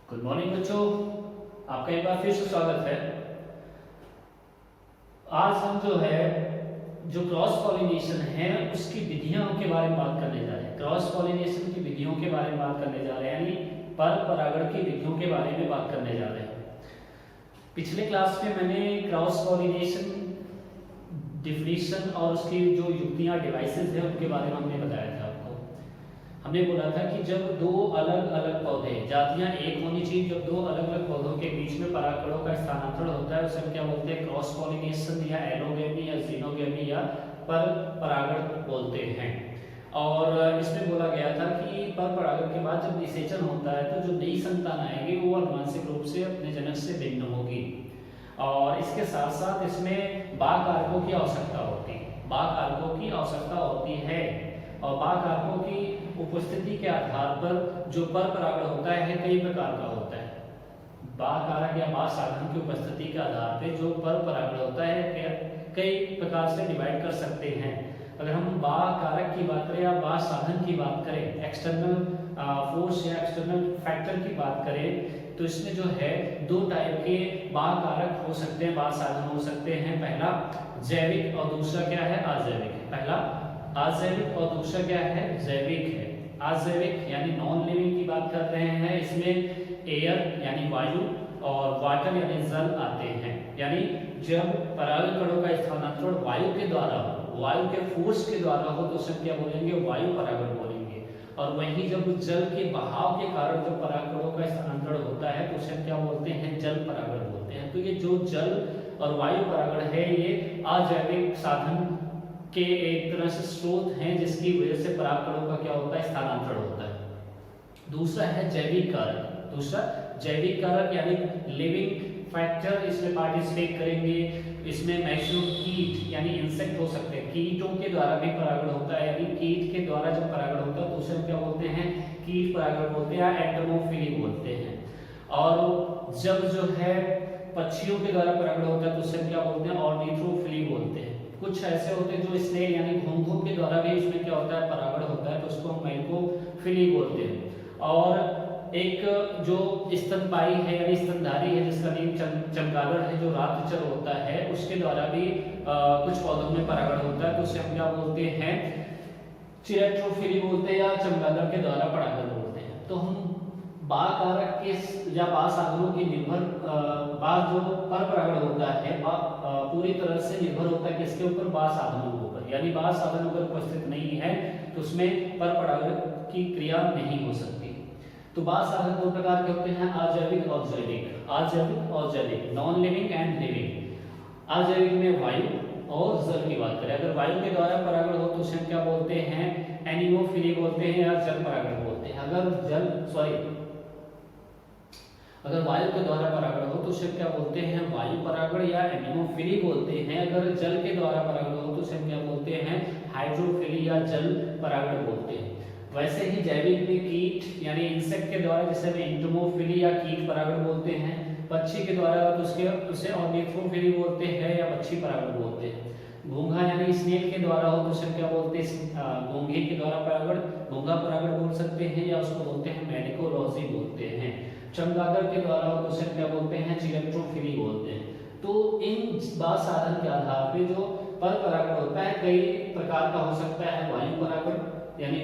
Good morning बच्चों, आपका एक बार फिर से स्वागत है। आज हम जो क्रॉस पॉलिनेशन है उसकी विधियों के बारे में बात करने जा रहे हैं। क्रॉस पॉलिनेशन की विधियों के बारे में बात करने जा रहे हैं, यानी पर परागण की विधियों के बारे में बात करने जा रहे हैं। पिछले क्लास में मैंने क्रॉस पॉलिनेशन डिफिनीशन और उसकी जो युक्तियां डिवाइसेस है उनके बारे में हमने बताया था। हमने बोला था कि जब दो अलग अलग पौधे, जातियां एक होनी चाहिए, जब दो अलग अलग पौधों के बीच में परागकणों का स्थानांतरण होता है उसे हम क्या बोलते हैं? क्रॉस पॉलिनेशन या एलोगेमी या जीनोगेमी या पर परागण बोलते हैं। और इसमें बोला गया था कि पर परागण के बाद जब निषेचन होता है तो जो नई संतान आएगी वो आनुवंशिक रूप से अपने जनक से भिन्न होगी। और इसके साथ साथ इसमें बाह्य कारकों की आवश्यकता होती है, बाह्य कारकों की आवश्यकता होती है। और बाह्य कारकों की उपस्थिति के आधार पर जो पर परागण होता है कई प्रकार का होता है। बाह्य कारक या बाह्य साधन की उपस्थिति के आधार पर जो पर परागण होता है कई प्रकार से डिवाइड कर सकते हैं। अगर हम बाह्य कारक की बात करें या बाह्य साधन की बात करें, एक्सटर्नल फोर्स या एक्सटर्नल फैक्टर की बात करें, तो इसमें जो है दो टाइप के बाह्य कारक हो सकते हैं, बाह्य साधन हो सकते हैं। पहला जैविक और दूसरा क्या है? अजैविक। पहला अजैविक और दूसरा क्या है? जैविक है। अजैविक यानी नॉन लिविंग की बात कर रहे हैं, इसमें एयर यानी वायु और वाटर यानी जल आते हैं। यानी जब परागकणों का स्थानांतरण वायु के द्वारा हो, वायु के फोर्स के द्वारा हो, तो उसे क्या बोलेंगे? वायु परागण बोलेंगे। और वहीं जब जल के बहाव के कारण जब परागकणों का स्थानांतरण होता है तो उसे क्या बोलते हैं? जल परागण बोलते हैं। तो ये जो जल और वायु परागण है ये अजैविक साधन के एक तरह से स्रोत हैं जिसकी वजह से परागकणों का क्या होता है? स्थानांतरण होता है। दूसरा है जैविक कारक। दूसरा जैविक कारक यानी लिविंग फैक्टर इसमें पार्टिसिपेट करेंगे। इसमें मैक्सिमम कीट यानी इंसेक्ट हो सकते हैं, कीटों के द्वारा भी परागण होता है, यानी कीट के द्वारा जब परागण होता है तो उसे क्या बोलते हैं? कीट परागण बोलते हैं या एंटोमोफिली बोलते हैं। और जब जो है पक्षियों के द्वारा परागण होता है तो उसे क्या बोलते हैं? ऑर्निथोफिली बोलते हैं। कुछ ऐसे होते हैं जो स्नेल यानी घोंघों के द्वारा भी इसमें क्या होता है? परागण होता है, तो उसको हम मैकोफिली बोलते हैं। और एक जो स्तनपायी है यानी स्तनधारी है जिसका नाम चमगादड़ है, जो रातचर होता है, उसके द्वारा भी कुछ पौधों में परागण होता है, तो उसे हम क्या बोलते हैं? चिरेट्रोफिली बोलते हैं या चमगादड़ के द्वारा परागण बोलते हैं। तो हम बाह्य कारक के या बाह्य साधनों की निर्भर बाह्य जो पर परागण होता है पूरी तरह से निर्भर होता है किसके ऊपर? बाह्य साधनों के ऊपर। यानी बाह्य साधन अगर उपस्थित नहीं है तो उसमें पर परागण की क्रिया नहीं हो सकती। तो बाह्य साधन दो प्रकार के होते हैं, अजैविक और जैविक। अजैविक और जैविक, नॉन लिविंग एंड लिविंग। अजैविक में वायु और जल की बात करें, अगर वायु के द्वारा परागण हो तो उसे क्या बोलते हैं? एनिमोफिली बोलते हैं या जल परागण बोलते हैं। अगर वायु के द्वारा परागण हो तो उसे क्या बोलते हैं? वायु परागण या एनिमोफिली बोलते हैं। अगर जल के द्वारा परागण हो तो उसे क्या बोलते हैं? हाइड्रोफिली या जल परागण बोलते हैं। वैसे ही जैविक में कीट यानी इंसेक्ट के द्वारा जिसे हम एंटोमोफिली या कीट परागण बोलते हैं। पक्षी के द्वारा तो उसे ऑर्निथोफिली बोलते हैं या पक्षी परागण बोलते हैं। घोंघा यानी स्नेल के द्वारा हो तो उसे क्या बोलते हैं? घोंघे के द्वारा परागण, घोंघा परागण बोल सकते हैं या उसको बोलते हैं मैनिकोलॉजी बोलते हैं। चमगादड़ के द्वारा हो तो उसे क्या बोलते हैं? चिरेट्रोफिली बोलते हैं। तो इन बाह्य साधन के आधार पे जो पर परागण होता है कई प्रकार का हो सकता है। वायु परागण यानी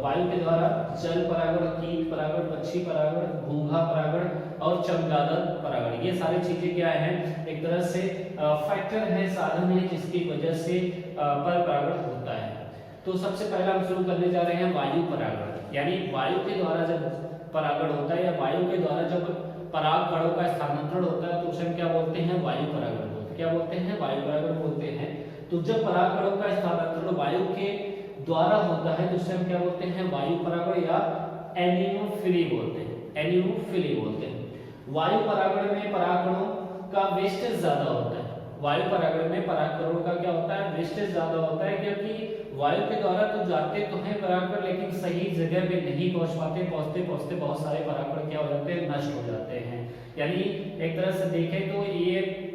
वायु के द्वारा, जल परागण, कीट परागण, पक्षी परागण, घोंघा परागण और चमगादड़ परागण। ये सारी चीजें क्या हैं? एक तरह से फैक्टर है, साधन है जिसकी वजह से पर परागण होता है। तो सबसे पहला हम शुरू करने जा रहे हैं वायु परागण। यानी वायु के द्वारा जब परागण होता है या वायु के द्वारा जब परागकणों का स्थानांतरण होता है तो उसे हम क्या बोलते हैं? वायु परागण बोलते हैं। क्या बोलते हैं? वायु परागण बोलते हैं। तो जब परागकणों का स्थानांतरण वायु के द्वारा होता है तो उसे हम क्या बोलते हैं? वायु परागण या एनिमोफिली बोलते हैं। एनिमोफिली बोलते हैं। वायु परागण में परागकणों का वेस्टेज ज्यादा होता है। वायु परागण में परागकणों का क्या होता है? वेस्टेज ज्यादा होता है, क्योंकि वायु के द्वारा तो जाते तो हैं परागकण लेकिन सही जगह पे नहीं पहुंच पाते। पहुंचते पहुंचते बहुत सारे परागकण क्या हो जाते हैं? नष्ट हो जाते हैं। यानी एक तरह से देखें तो ये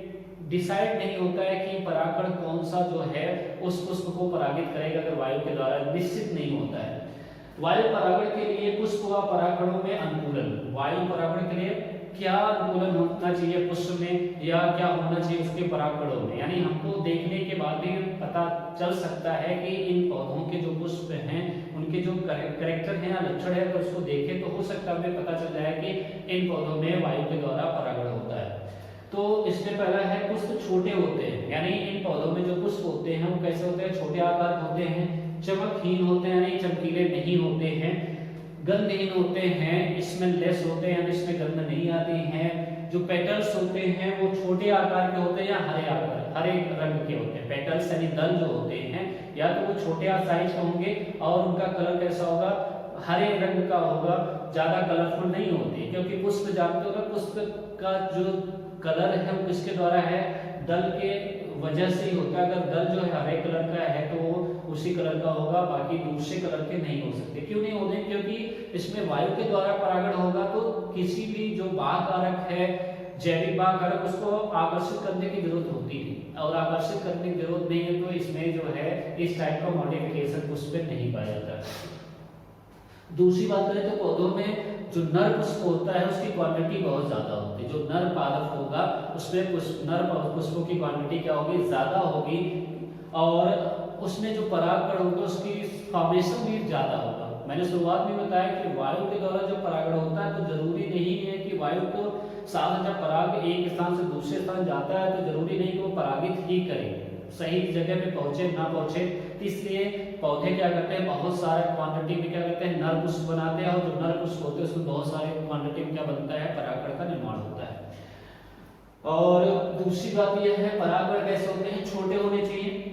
डिसाइड नहीं होता है कि परागकण कौन सा जो है उस पुष्प को परागित करेगा, अगर वायु के द्वारा निश्चित नहीं होता है। वायु परागण के लिए पुष्प व परागणों में अनुकूलन। वायु परागण के लिए क्या अनुकूलन होना चाहिए पुष्प में, या क्या होना चाहिए उसके परागणों में। यानी हमको देखने के बाद भी पता चल सकता है कि इन पौधों के जो पुष्प हैं उनके जो कैरेक्टर हैं या लक्षण है, तो उसको देखें तो हो सकता है हमें पता चल जाए कि इन पौधों में वायु के द्वारा परागण होता है। तो इसमें पहला है पुष्प छोटे होते हैं, यानी इन पौधों में जो पुष्प होते हैं वो कैसे होते हैं, छोटे आकार के होते हैं, चमकहीन होते हैं यानी चमकीले नहीं होते हैं, गंधहीन होते हैं, स्मेललेस होते हैं यानी इसमें गंध नहीं आती है। जो पेटल्स होते हैं वो छोटे आकार के होते हैं या हरे रंग के होते हैं। पेटल्स यानी दल जो होते हैं या तो वो छोटे साइज के होंगे और उनका कलर कैसा होगा, हरे रंग का होगा, ज्यादा कलरफुल नहीं होते, क्योंकि पुष्प जानते हो ना, पुष्प का जो कलर है वो किसके द्वारा है, दल के वजह से ही होता है। अगर दल जो है हरे कलर का है तो वो उसी कलर का होगा, बाकी दूसरे कलर के नहीं हो सकते। क्यों नहीं होते, क्योंकि इसमें वायु के द्वारा परागण होगा, तो किसी भी जो बाह्य कारक है, जैविक बाह्य कारक, उसको आकर्षित करने की जरूरत होती है, और आकर्षित करने की जरूरत नहीं है तो इसमें जो है इस टाइप का मॉडिफिकेशन पुष्प में नहीं पाया जाता। दूसरी बात करें तो पौधों में जो नर पुष्प होता है उसकी क्वांटिटी बहुत ज्यादा होती है। जो नर पादप होगा उसमें नर पुष्पों की क्वांटिटी क्या होगी, ज्यादा होगी, और उसमें जो परागण होगा उसकी फॉर्मेशन भी ज्यादा होगा। मैंने शुरुआत में बताया कि वायु के द्वारा जो परागण होता है तो जरूरी नहीं है कि वायु को साथ जब पराग एक स्थान से दूसरे स्थान जाता है तो जरूरी नहीं कि वो परागित ही करे, सही जगह पे पहुंचे ना पहुंचे। इसलिए पौधे क्या करते हैं, बहुत सारे क्वांटिटी में क्या करते हैं, नर पुष्प बनाते हैं, और जो नर पुष्प होते हैं उसमें बहुत सारे क्वांटिटी में क्या बनता है, परागण का निर्माण होता है। और दूसरी बात यह है परागण कैसे होते हैं, छोटे होने चाहिए,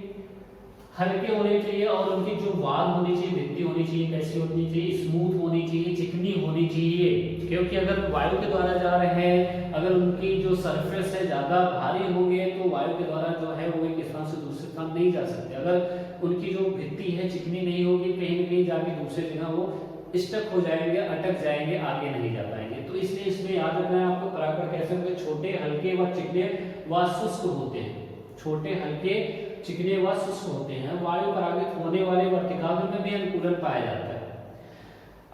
हल्के होने चाहिए, और उनकी जो वाल होनी चाहिए, भित्ति होनी चाहिए, कैसी होनी चाहिए, स्मूथ होनी चाहिए, चिकनी होनी चाहिए। क्योंकि अगर वायु के द्वारा जा रहे हैं, अगर उनकी जो सरफेस है ज्यादा भारी होंगे तो वायु के द्वारा जो है वो एक स्थान से दूसरे स्थान नहीं जा सकते। अगर उनकी जो भित्ति है चिकनी नहीं होगी, कहीं न कहीं जाके दूसरे जगह वो स्टक हो जाएंगे, अटक जाएंगे, आगे नहीं जा पाएंगे। तो इसलिए इसमें याद रखना है आपको परागण कैसे होंगे, छोटे हल्के व चिकने व शुष्क होते हैं। छोटे हल्के चिकने व शुष्क होते हैं। वायु परागित होने वाले वर्तिकाग्र में भी अनुकूलन पाया जाता है।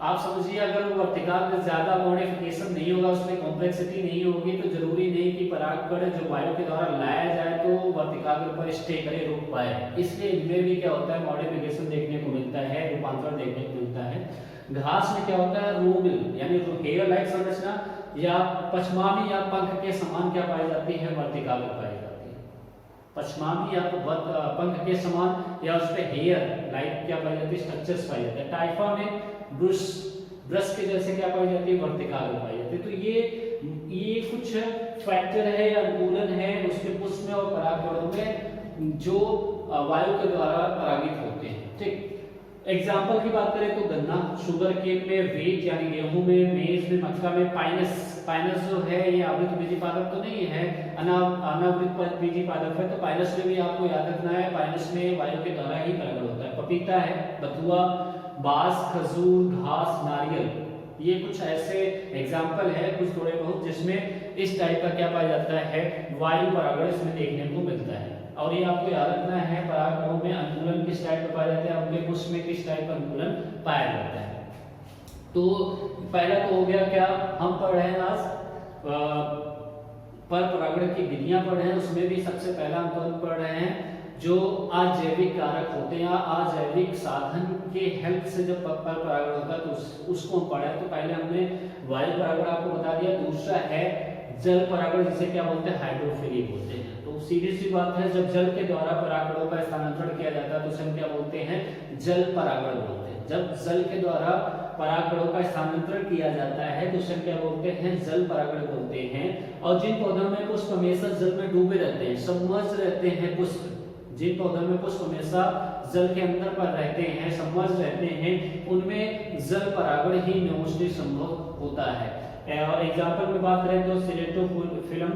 आप समझिए अगर वो वर्तिकाग्र में ज्यादा मॉडिफिकेशन नहीं होगा, उसमें कॉम्प्लेक्सिटी नहीं होगी, तो जरूरी नहीं कि परागकण जो वायु के द्वारा लाया जाए तो वर्तिकाग्र पर स्टे करे, रुक पाए। इसलिए इनमें भी क्या होता है, मॉडिफिकेशन देखने को मिलता है, रूपांतरण देखने को मिलता है। घास में क्या होता है, रूबिल यानी हेयर लाइक संरचना या पछमामी या पंख के समान क्या पाई जाती है, वर्तिकाग्र पाई जाती है। पछमामी या पंख के समान या उस पे हेयर लाइक क्या पाई जाती है, स्ट्रक्चर्स पाई जाते हैं। टाइफा में ब्रश के जैसे क्या पाई जाती है, वर्तिकाग्र पाई जाती है। तो ये कुछ फैक्टर है या अनुकूलन है उसके पुष्प में और परागकणों में जो वायु के द्वारा परागित होते हैं। ठीक, एग्जाम्पल की बात करें तो गन्ना, शुगर केन में व्हीट यानी गेहूं में, मेज में, मक्का में पाइनस जो है ये आवृत बीजी पादप तो नहीं है, अनावृत बीजी पादप है। तो पाइनस में भी आपको याद रखना है, पाइनस में वायु के द्वारा ही परागण होता है। पपीता है, बथुआ, बांस, खजूर, घास, नारियल, ये कुछ ऐसे एग्जाम्पल है कुछ थोड़े बहुत जिसमें इस टाइप का क्या पाया जाता है, वायु परागण इसमें देखने को मिलता है। और ये आपको याद रखना है परागकणों में अनुकूलन किस टाइप का पाया जाता है, उनके पुष्प में किस टाइप का अनुकूलन पाया जाता है। तो पहला तो हो गया क्या हम पढ़ रहे हैं आज पर परागण की विधियां पढ़ रहे हैं, उसमें भी सबसे पहला हम पढ़ रहे हैं जो अजैविक कारक होते हैं, अजैविक साधन के हेल्प से जब पर परागण होता है तो उसको हम पढ़ा है। तो पहले हमने वायु परागण आपको बता दिया, दूसरा है जल परागण जिसे क्या बोलते हैं, हाइड्रोफिलिक बोलते हैं। तो सीधी सी बात है जब जल के द्वारा परागणों का स्थानांतरण किया जाता है तो उसे हम क्या बोलते हैं, जल परागण बोलते हैं। जब जल के द्वारा परागणों का स्थानांतरण किया जाता है तो उसे क्या बोलते हैं, जल परागण बोलते हैं। और जिन पौधों में पुष्प हमेशा जल में डूबे रहते हैं, सबमर्ज रहते हैं पुष्प, जिन पौधों में पुष्प हमेशा जल के अंदर पर रहते हैं, सबमर्ज रहते हैं, उनमें जल परागण ही मोस्टली संभव होता है। और एग्जांपल में बात करें तो सिलेटोफिलम,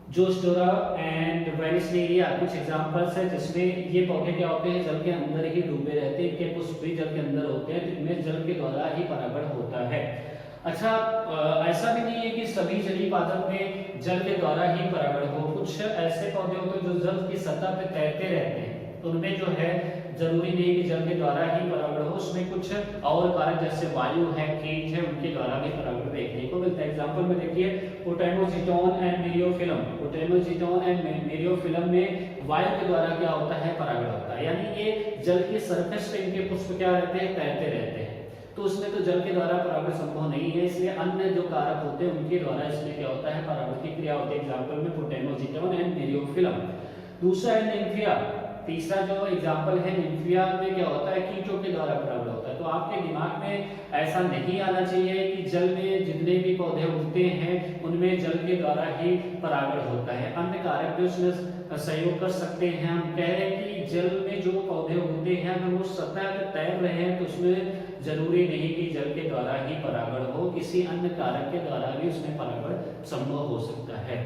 जोस्टोरा एंड वेनिस्नेरिया कुछ एग्जांपल्स है जिसमें ये पौधे क्या होते हैं, जल के अंदर ही डूबे रहते हैं, इनके पुष्प भी जल के अंदर होते हैं, तो इनमें जल के द्वारा ही परागण होता है। अच्छा, ऐसा भी नहीं है कि सभी जलीय पादप में जल के द्वारा ही परागण हो, कुछ ऐसे पौधे होते हैं जो जल की सतह पे तैरते रहते हैं, तो उनमें जो है जरूरी नहीं कि जल के द्वारा ही परागण हो, उसमें कुछ और कारक जैसे वायु है, कीट है, उनके द्वारा भी परागण देखने को मिलता है। एग्जांपल में देखिए पोटेनोजिटोन एंड मीरियोफिलम। पोटेनोजिटोन एंड मीरियोफिलम में वायु के द्वारा क्या होता है, परागण होता है, यानी ये जल की सरफेस पे इनके पुष्प क्या रहते हैं, तैरते रहते हैं, तो उसमें तो जल के द्वारा परागण संभव नहीं है, इसलिए अन्य जो कारक होते हैं उनके द्वारा इसमें क्या होता है, परागण की क्रिया होती है। एग्जांपल में पोटेनोजिटोन एंड मीरियोफिलम। दूसरा है निम्फिया। तीसरा जो एग्जांपल है निम्फिया में क्या होता है, कीटों के द्वारा परागण होता है। तो आपके दिमाग में ऐसा नहीं आना चाहिए कि जल में जितने भी पौधे उगते हैं उनमें जल के द्वारा ही परागण होता है, अन्य कारक भी उसमें सहयोग कर सकते हैं। हम कह रहे हैं कि जल में जो पौधे उगते हैं अगर वो सतह पर तैर रहे हैं तो उसमें जरूरी नहीं कि जल के द्वारा ही परागण हो, किसी अन्य कारक के द्वारा भी उसमें परागण संभव हो सकता है।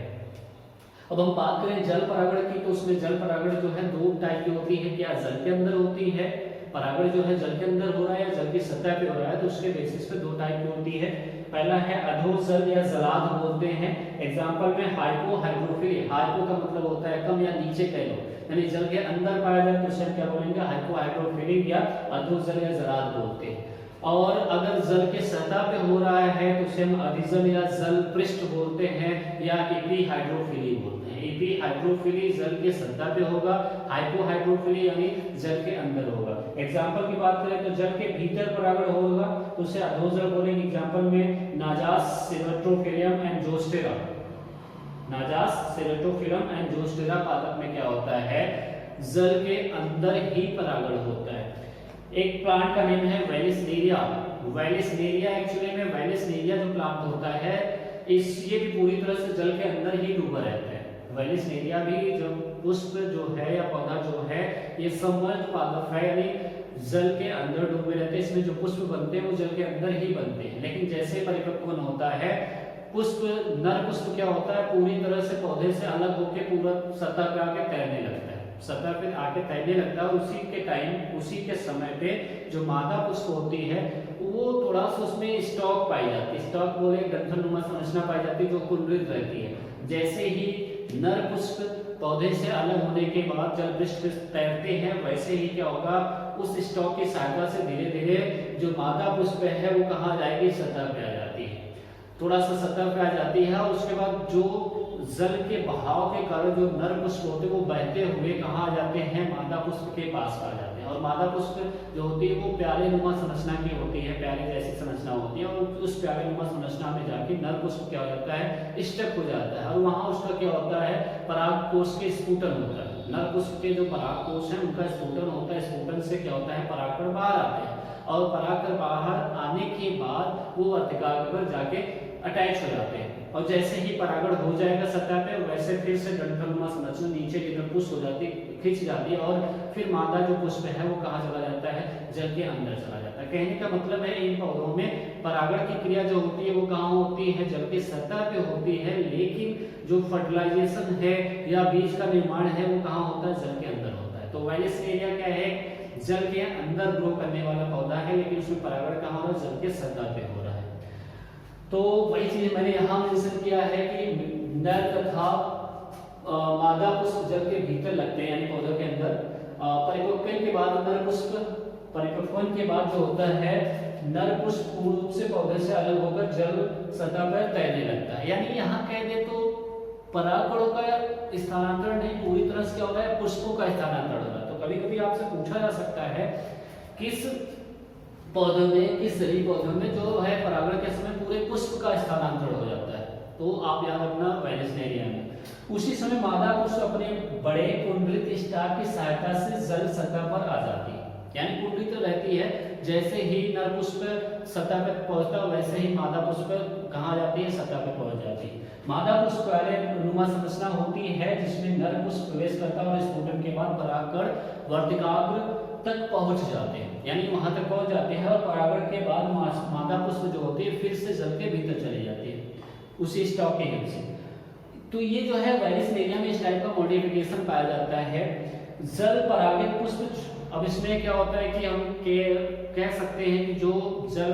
अब हम बात करें जल परागण की, तो उसमें जल परागण जो है दो टाइप की होती है। क्या जल के अंदर होती है परागण, जो है जल के अंदर हो रहा है या जल की सतह पे हो रहा है, तो उसके बेसिस पे दो टाइप की होती है। पहला है अधोजल या जलाद बोलते हैं। एग्जांपल में हाइपो हाइड्रोफिली। हाइपो का मतलब होता है कम या नीचे कह लो, यानी जल के अंदर पाया जाए तो उसे क्या बोलेंगे, हाइपो हाइड्रोफिलिक या अधोजल या जलाद बोलते हैं। और अगर जल के सतह पे हो रहा है तो उसे हम अधिजल या जल पृष्ठ बोलते हैं या एपी हाइड्रोफिली बोलते हैं। एपी हाइड्रोफिली जल के सतह पे होगा, हाइपो हाइड्रोफिली यानी जल के अंदर होगा। एग्जांपल की बात करें तो जल के भीतर परागण होगा तो उसे अधोजल बोलेंगे। एग्जांपल में नाजास, सेरेटोफिलियम एंड जोस्टेरा। नाजास, सेरेटोफिलियम एंड जोस्टेरा पादप में क्या होता है, जल के अंदर ही परागण होता है। एक प्लांट का नेम है वेलिसनेरिया। वेलिसनेरिया एक्चुअली में वेलिसनेरिया जो प्लांट होता है ये भी पूरी तरह से जल के अंदर ही डूबा रहता है। वेलिसनेरिया भी जो पुष्प जो है या पौधा जो है ये सबमर्ज पादप है, यानी जल के अंदर डूबे रहते हैं। इसमें जो पुष्प बनते हैं वो जल के अंदर ही बनते हैं, लेकिन जैसे परिपक्वन होता है पुष्प, नर पुष्प क्या होता है, पूरी तरह से पौधे से अलग होकर पूरा सतह पे आके तैरने लगता है, सतह पे आके तैरने लगता है। उसी के टाइम, उसी के समय पे जो मादा पुष्प होती है वो थोड़ा सा उसमें स्टॉक पाई जाती है, स्टॉक बोले डंठलनुमा संरचना पाई जाती है जो कुंडलित रहती है। जैसे ही नर पुष्प पौधे से अलग होने के बाद जल पृष्ठ पे तैरते हैं, वैसे ही क्या होगा, उस स्टॉक की सहायता से धीरे धीरे जो मादा पुष्प है वो कहाँ जाएगी, सतह पे आ जाती है, थोड़ा सा सतह पे आ जाती है। और उसके बाद जो जल के बहाव के कारण जो नर पुष्प होते हैं वो बहते हुए कहाँ आ जाते हैं, मादा पुष्प के पास आ जाते हैं। और मादा पुष्प जो होती है वो प्याले नुमा संरचना की होती है, प्याले जैसी संरचना होती है, और उस प्याले नुमा संरचना में जाके नर पुष्प क्या हो जाता है, स्टक हो जाता है, और वहां उसका क्या होता है, पराग कोष के स्फुटन होता है। नर पुष्प के जो पराग कोष है उनका स्फुटन होता है, स्फुटन से क्या होता है, परागकण बाहर आते हैं, और परागकण बाहर आने के बाद वो वर्तिकाग्र पर जाके अटैच हो जाते हैं। और जैसे ही परागण हो जाएगा सतह पे, वैसे फिर से डंठलनुमा संरचना नीचे की तरफ पुश हो जाती है, खिंच जाती है, और फिर मादा जो पुष्प है वो कहाँ चला जाता है, जल के अंदर चला जाता है। कहने का मतलब है इन पौधों में परागण की क्रिया जो होती है वो कहाँ होती है, जल की सतह पे होती है, लेकिन जो फर्टिलाइजेशन है या बीज का निर्माण है वो कहाँ होता है, जल के अंदर होता है। तो वेलिसनेरिया क्या है, जल के अंदर ग्रो करने वाला पौधा है, लेकिन उसमें परागण कहाँ हो रहा है, जल के सतह पे हो रहा है। तो वही चीज मैंने यहाँ मेंशन किया है कि नर तथा मादा पुष्प जल के भीतर लगते हैं, यानी पौधों के अंदर। परिपक्वन के बाद नर पुष्प, परिपक्वन के बाद जो होता है नर पुष्प पूर्ण रूप से पौधे से अलग होकर जल सतह पर तैरने लगता है। यानी यहाँ कह दे तो परागकणों का स्थानांतरण नहीं, पूरी तरह से क्या होता है, पुष्पों का स्थानांतरण होता है। तो कभी कभी आपसे पूछा जा सकता है किस पौधों में, किस जलीय पौधों में जो है परागण के समय पूरे पुष्प का स्थानांतरण हो जाता है, तो आप याद रखना वेलिसनेरिया में। उसी समय मादा पुष्प अपने बड़े कुंडलित स्टाक की सहायता से जल सतह पर आ जाती है, यानी कुंडलित रहती है। जैसे ही नर पुष्प सतह पर पहुंचता वैसे ही मादा पुष्प कहाँ जाती है, सतह पर पहुंच जाती है। मादा पुष्प पहले नुमा संरचना होती है जिसमें नर पुष्प प्रवेश करता है और स्फुटन के बाद परागकण वर्तिकाग्र तक पहुंच जाते हैं, यानी वहां तक पहुंच जाते हैं, और परागण के बाद मादा पुष्प जो होती है फिर से जल के भीतर चली जाती है उसी स्टॉक के हेल्प से। तो ये जो है वेलिसनेरिया में इस टाइप का मॉडिफिकेशन पाया जाता है। जल परागित पुष्प, अब इसमें क्या होता है कि हम कह सकते हैं कि जो जल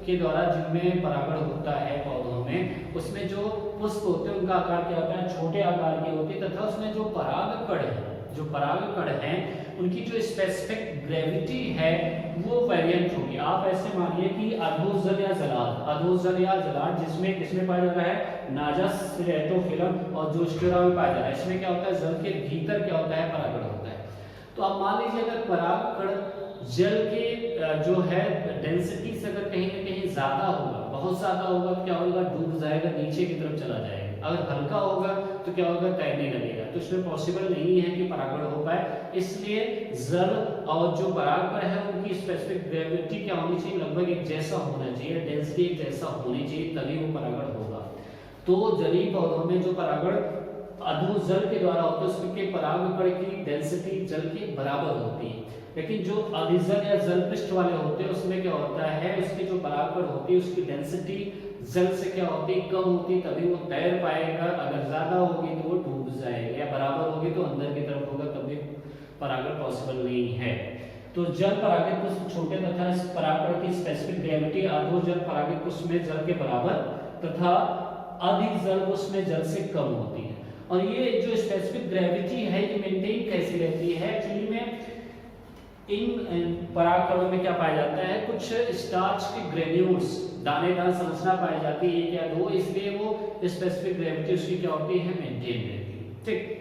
के द्वारा जिनमें परागण होता है पौधों में, उसमें जो पुष्प होते हैं उनका आकार क्या होता है, छोटे आकार के होते हैं, तथा उसमें जो परागकण है जो परागकण हैं उनकी जो स्पेसिफिक ग्रेविटी है वो वेरिएंट होगी। आप ऐसे मानिए कि अधोजल या जलाद जिसमें किसमें पाया जा रहा है, नाजस, स्टेटोफिलम और जोस्टेरा में पाया जा रहा है। इसमें क्या होता है, जल के भीतर क्या होता है, परागण होता है। तो आप मान लीजिए अगर परागकण जल के जो है डेंसिटी से अगर कहीं ना कहीं ज्यादा होगा, बहुत ज्यादा होगा तो क्या होगा, डूब जाएगा, नीचे की तरफ चला जाएगा। अगर हल्का होगा तो क्या होगा, तैरने लगेगा। तो इसमें पॉसिबल नहीं है कि परागण हो पाए। इसलिए जल और जो परागकण है उनकी स्पेसिफिक ग्रेविटी क्या होनी चाहिए, लगभग एक जैसा होना चाहिए, डेंसिटी एक जैसा होनी चाहिए, तभी वो परागण होगा। तो जलीय पौधों में जो परागण अधोजल के द्वारा होता है उसके परागकण की डेंसिटी जल के बराबर होती है। लेकिन जो अधिजल या जल पृष्ठ वाले होते हैं उसमें क्या होता है, उसकी जो परागकण होती है उसकी डेंसिटी जल से क्या होती है, कम होती है, तभी वो तैर पाएगा। अगर ज्यादा होगी तो वो डूब जाएगा, या बराबर होगी तो अंदर की तरफ होगा, तभी परागण पॉसिबल नहीं है। तो जल परागित पुष्प छोटे तथा इस परागकण की स्पेसिफिक ग्रेविटी अधोजल परागित पुष्प में जल के बराबर तथा अधिजल पुष्प में जल से कम होती है। और ये जो स्पेसिफिक ग्रेविटी है ये मेंटेन कैसे रहती है, एक्चुअली में इन परागकणों में क्या पाया जाता है, कुछ स्टार्च के ग्रेन्यूल्स, दानेदार संरचना पाई जाती है, एक या दो, इसलिए वो स्पेसिफिक ग्रेविटी उसकी क्या होती है, मेंटेन रहती है। ठीक,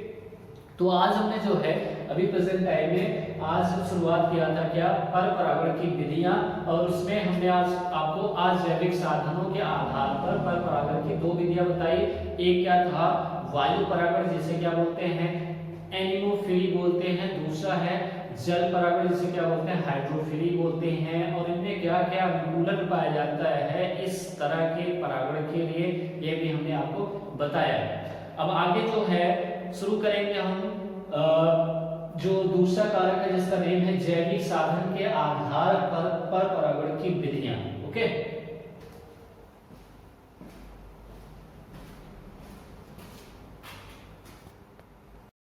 तो आज हमने जो है अभी प्रेजेंट टाइम में आज शुरुआत किया था क्या, पर परागण की विधियां, और उसमें हमने आज आपको आज जैविक साधनों के आधार पर परागण की दो विधियां बताई। एक क्या था, वायु परागण जिसे क्या बोलते हैं, एनिमोफिली बोलते हैं। दूसरा है जल परागण जिसे क्या बोलते हैं, हाइड्रोफिली बोलते हैं। और इनमें क्या क्या अनुकूलन पाया जाता है इस तरह के परागण के लिए, ये भी हमने आपको बताया है। अब आगे जो है शुरू करेंगे हम जो दूसरा कारक है जिसका नेम है जैविक साधन के आधार पर परागण की विधियां। ओके।